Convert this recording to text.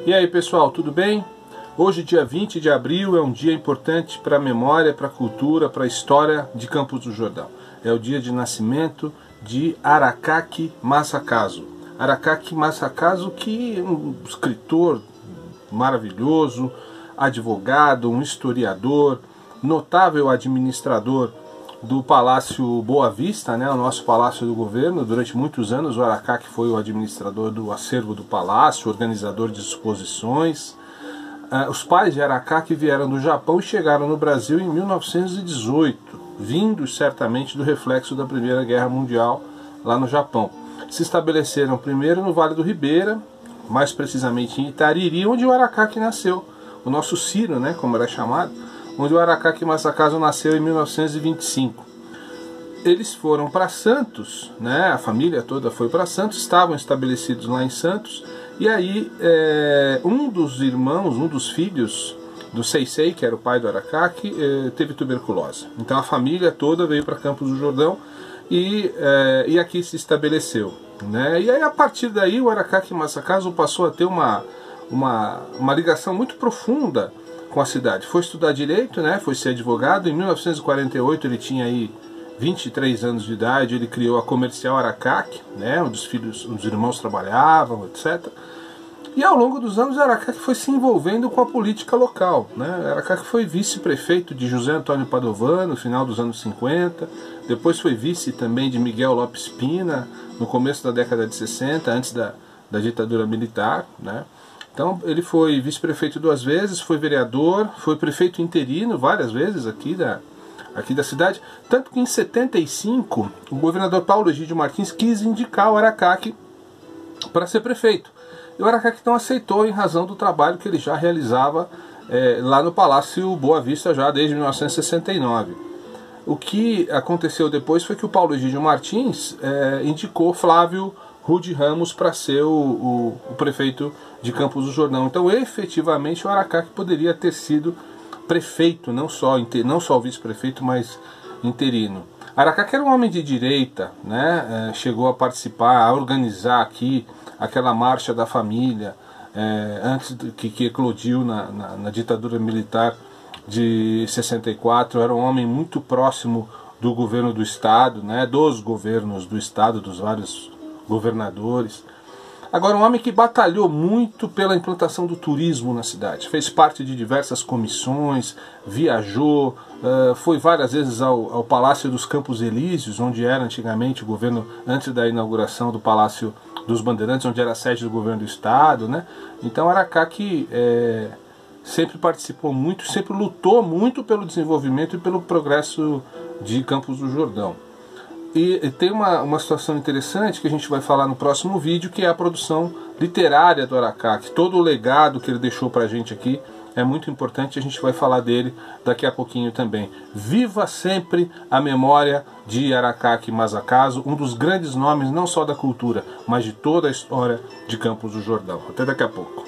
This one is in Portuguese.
E aí pessoal, tudo bem? Hoje, dia 20 de abril, é um dia importante para a memória, para a cultura, para a história de Campos do Jordão. É o dia de nascimento de Aracaki Masakazu. Aracaki Masakazu, que é um escritor maravilhoso, advogado, um historiador, notável administrador do Palácio Boa Vista, né, o nosso palácio do governo. Durante muitos anos o Aracaki foi o administrador do acervo do palácio, organizador de exposições. Os pais de Aracaki vieram do Japão e chegaram no Brasil em 1918, vindos certamente do reflexo da Primeira Guerra Mundial lá no Japão. Se estabeleceram primeiro no Vale do Ribeira, mais precisamente em Itariri, onde o Aracaki nasceu, o nosso Ciro, né, como era chamado, onde o Aracaki Masakazu nasceu em 1925. Eles foram para Santos, né, a família toda foi para Santos, estavam estabelecidos lá em Santos, e aí um dos irmãos, um dos filhos do Seisei, que era o pai do Aracaki, teve tuberculose. Então a família toda veio para Campos do Jordão e aqui se estabeleceu, né? E aí a partir daí o Aracaki Masakazu passou a ter uma ligação muito profunda com a cidade. Foi estudar direito, né? Foi ser advogado. Em 1948 ele tinha aí 23 anos de idade. Ele criou a Comercial Aracaki, né? Onde os irmãos trabalhavam, etc. E ao longo dos anos Aracaki foi se envolvendo com a política local, né? Aracaki foi vice-prefeito de José Antônio Padovano no final dos anos 50. Depois foi vice também de Miguel Lopes Pina no começo da década de 60, antes da ditadura militar, né? Então ele foi vice-prefeito 2 vezes, foi vereador, foi prefeito interino várias vezes aqui da cidade. Tanto que em 75 o governador Paulo Egídio Martins quis indicar o Aracaki para ser prefeito. E o Aracaki então aceitou em razão do trabalho que ele já realizava lá no Palácio Boa Vista já desde 1969. O que aconteceu depois foi que o Paulo Egídio Martins indicou Flávio Rude Ramos para ser o prefeito de Campos do Jordão. Então, efetivamente, o Aracaki poderia ter sido prefeito, não só o vice-prefeito, mas interino. Aracaki era um homem de direita, né? Chegou a participar, a organizar aqui aquela marcha da família, antes que eclodiu na ditadura militar de 64. Era um homem muito próximo do governo do Estado, né? Dos governos do Estado, dos vários governadores. Agora, um homem que batalhou muito pela implantação do turismo na cidade, fez parte de diversas comissões, viajou, foi várias vezes ao Palácio dos Campos Elíseos, onde era antigamente o governo, antes da inauguração do Palácio dos Bandeirantes, onde era a sede do governo do Estado, né? Então Aracaki sempre participou muito, sempre lutou muito pelo desenvolvimento e pelo progresso de Campos do Jordão. E tem uma situação interessante que a gente vai falar no próximo vídeo, que é a produção literária do Aracaki. Todo o legado que ele deixou pra gente aqui é muito importante, a gente vai falar dele daqui a pouquinho também. Viva sempre a memória de Aracaki Masakazu, um dos grandes nomes não só da cultura, mas de toda a história de Campos do Jordão. Até daqui a pouco.